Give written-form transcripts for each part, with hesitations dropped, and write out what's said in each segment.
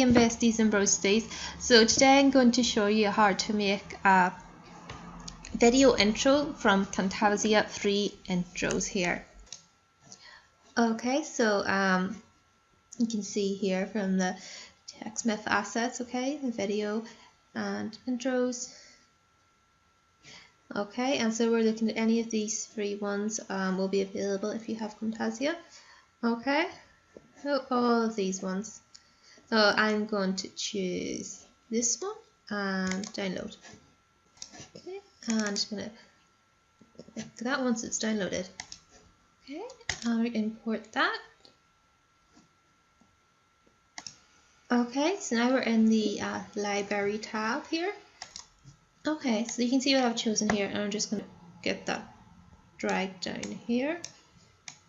again, besties and broasties. So today I'm going to show you how to make a video intro from Camtasia free intros here. Okay, so you can see here from the TextMyth assets, okay, the video and intros. Okay, and so we're looking at any of these free ones will be available if you have Camtasia. Okay, so all of these ones. So I'm going to choose this one and download. Okay, and I'm just going to click that once it's downloaded. Okay, I'll import that. Okay, so now we're in the library tab here. Okay, so you can see what I've chosen here, and I'm just going to get that dragged down here.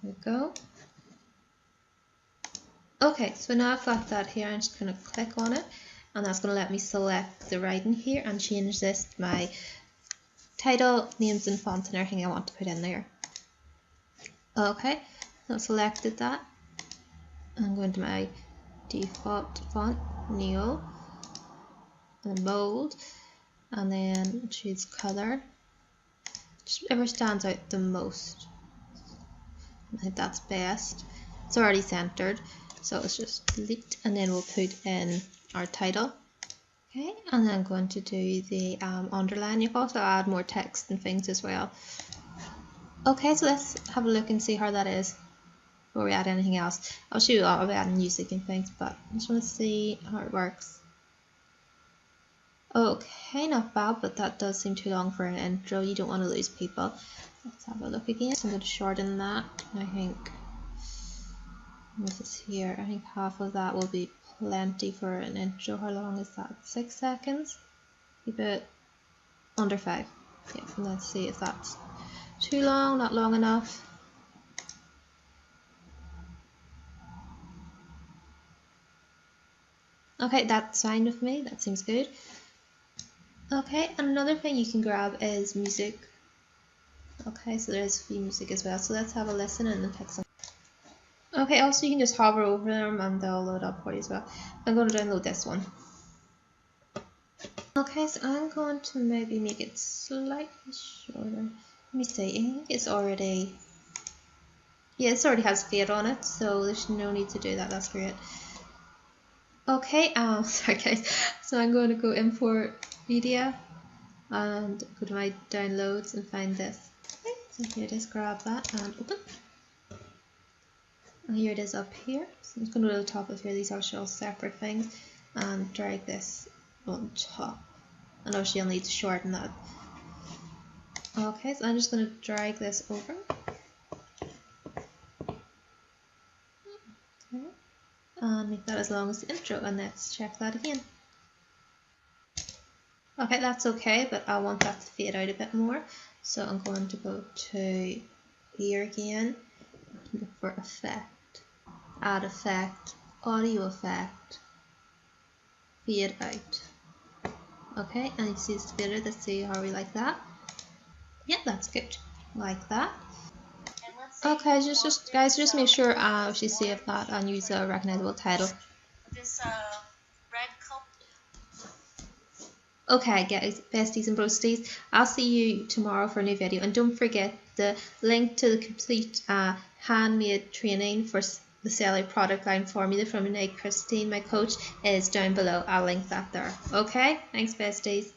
There we go. Okay, so now I've got that here, I'm just going to click on it, and that's going to let me select the writing here and change this to my title, names and fonts and everything I want to put in there. Okay, so I've selected that. I'm going to my default font, Neo, and bold, and then choose color, just whatever stands out the most. I think that's best. It's already centered, so it's just delete, and then we'll put in our title. Okay, and then I'm going to do the underline. You can also add more text and things as well. Okay, so let's have a look and see how that is before we add anything else. I'll show you all about music and things, but I just want to see how it works. Okay, not bad, but that does seem too long for an intro. You don't want to lose people. Let's have a look again. So I'm going to shorten that. I think this is here. I think half of that will be plenty for an intro. How long is that? 6 seconds? Keep it under 5. Yeah, and let's see if that's too long, not long enough. Okay, that's fine with me. That seems good. Okay, and another thing you can grab is music. Okay, so there's free music as well. So let's have a listen and then pick some. Okay, also you can just hover over them and they'll load up for you as well. I'm going to download this one. Okay, so I'm going to maybe make it slightly shorter. Let me see, I think it's already, yeah, this already has fade on it, so there's no need to do that. That's great. Okay, sorry guys. So I'm going to go import media and go to my downloads and find this. Okay, so here it is, grab that and open. And here it is up here. So I'm just going to go to the top of here. These are all separate things, and drag this on top. And obviously you'll need to shorten that. Okay, so I'm just going to drag this over. Okay. And make that as long as the intro, and let's check that again. Okay, that's okay, but I want that to fade out a bit more. So I'm going to go to here again, look for effect, add effect, audio effect, fade out. Okay, and you see it's faded. Let's see how we like that. Yeah, that's good. Like that. Okay, just guys, just make sure if you save that and use a recognizable title. This red cup. Okay, guys, besties and broasties, I'll see you tomorrow for a new video, and don't forget the link to the complete handmade training for the sellout product line formula from Christine, my coach, is down below. I'll link that there. Okay, thanks besties.